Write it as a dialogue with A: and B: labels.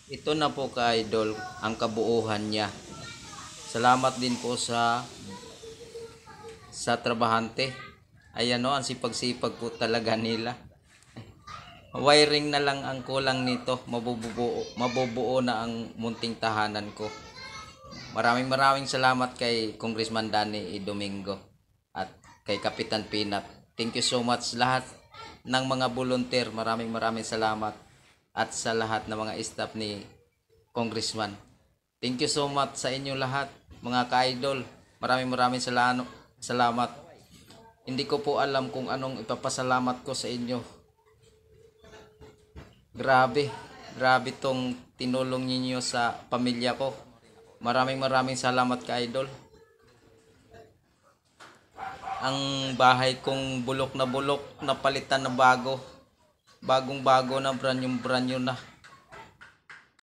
A: Ito na po ka-idol ang kabuuhan niya. Salamat din po sa trabahante. Ayan o, ang sipag-sipag po talaga nila. Wiring na lang ang kulang nito. Mabubuo na ang munting tahanan ko. Maraming salamat kay Congressman Danny E. Domingo at kay Kapitan Pinat. Thank you so much lahat ng mga volunteer. Maraming salamat at sa lahat ng mga staff ni Congressman. Thank you so much sa inyo lahat, mga ka-idol. Maraming salamat. Hindi ko po alam kung anong ipapasalamat ko sa inyo. Grabe tong tinulong ninyo sa pamilya ko. Maraming salamat ka-idol. Ang bahay kong bulok na palitan na bago. Bagong bago na brand new na.